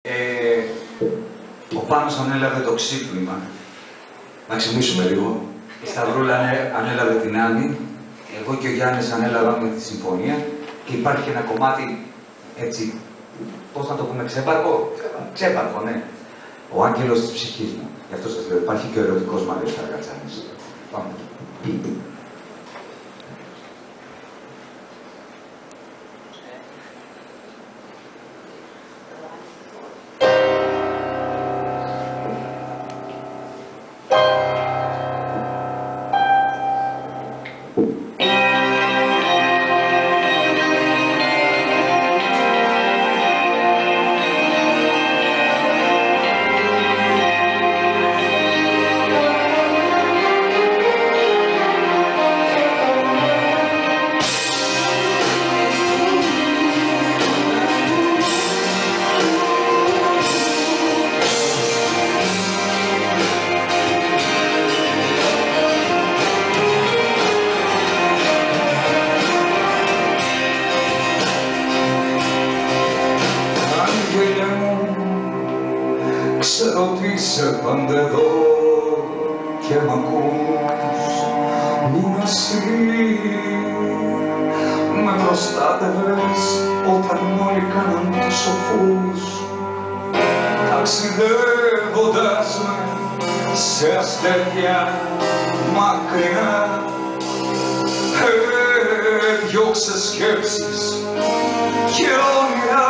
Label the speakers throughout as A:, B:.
A: Ο Πάνος ανέλαβε το ξύπνημα. Να ξυπνήσουμε λίγο. Η Σταυρούλα ανέλαβε την Άννη. Εγώ και ο Γιάννης ανέλαβαμε τη συμφωνία. Και υπάρχει ένα κομμάτι έτσι, πώς να το πούμε, ξέπαρκο. Ξέπαρκο, ναι. Ο άγγελος της ψυχής μου. Γι' αυτό σας λέω, υπάρχει και ο ερωτικός Μάριος Καραγκατσάνης. Πάμε.
B: Ξέρω ότι είσαι πάντα εδώ και μ' ακούς. Μην εσύ με προστάτευες όταν όλοι κάναν τους σοφούς. Ταξιδεύοντας με σε αστέρια μακρινά, διώξε σκέψεις και όνειρα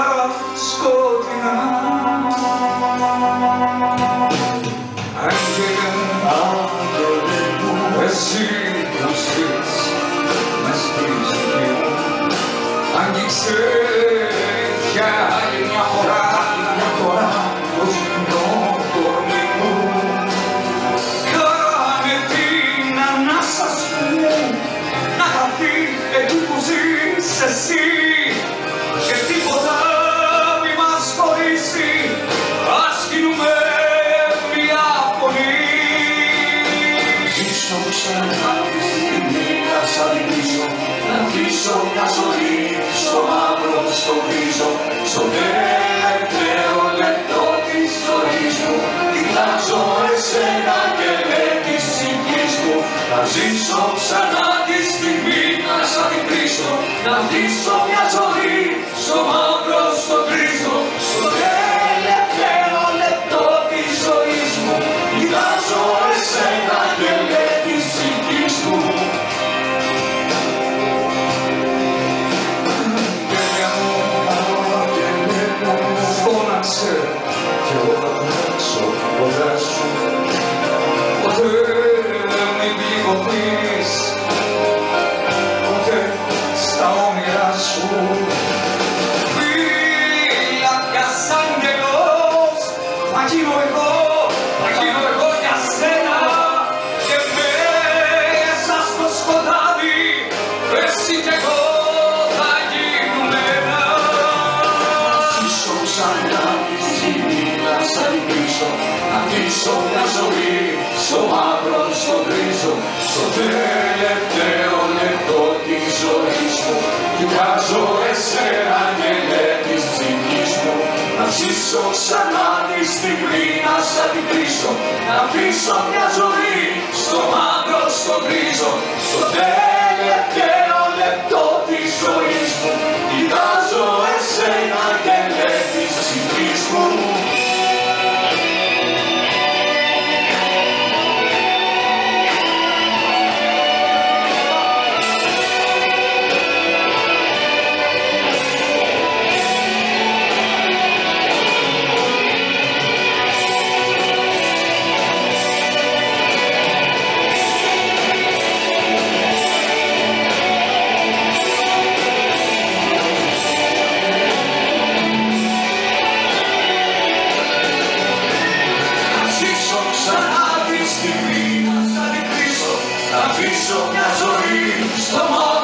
B: σκοτεινά. Άγγελε μου, εσύ που ζεις μες στην ψυχή μου, άγγιξε για άλλη μια φορά το σκηνό κορμί μου. Κάνε την ανάσα σου να χαθεί εκεί που ζεις εσύ και τίποτα μη μας χωρίσει. Ας γίνουμε μια φωνή. Ζήσω ξανά τη στιγμή να σ' αντιλήσω, να αφήσω μια ζωή στο μαύρο στο γκρίζο. Στο τελευταίο λεπτό της ζωής μου κοιτάζω εσένα και με της ψυχής μου. Να ζήσω ξανά τη στιγμή να σ' αντιλήσω, να αφήσω μια ζωή στο μαύρο στο γκρίζο. Στο τελευταίο λεπτό της ζωής μου κοιτάζω εσένα και με της ψυχής μου. Φώναξε κι εγώ θα τρέξω κοντά σου. Ποτέ μην πληγωθείς, ποτέ στα όνειρά σου. Φύλακας άγγελος, θα γίνω εγώ για σένα. Και μέσα στο σκοτάδι εσύ κι εγώ θα γίνουμε ένα. Ζήσω ξανά τη στιγμή να σ' αντιλήσω, να αφήσω μια ζωή στο μαύρο στο γκρίζο. Στο τελευταίο λεπτό της ζωής μου κοιτάζω εσένα και με της ψυχής μου. Να ζήσω ξανά τη στιγμή να σ' αντιλήσω, να αφήσω μια ζωή στο μαύρο στο γκρίζο. Στο τελευταίο λεπτό της ζωής μου κοιτάζω εσένα και με της ψυχής μου. Να αφήσω μια ζωή στο μάτι.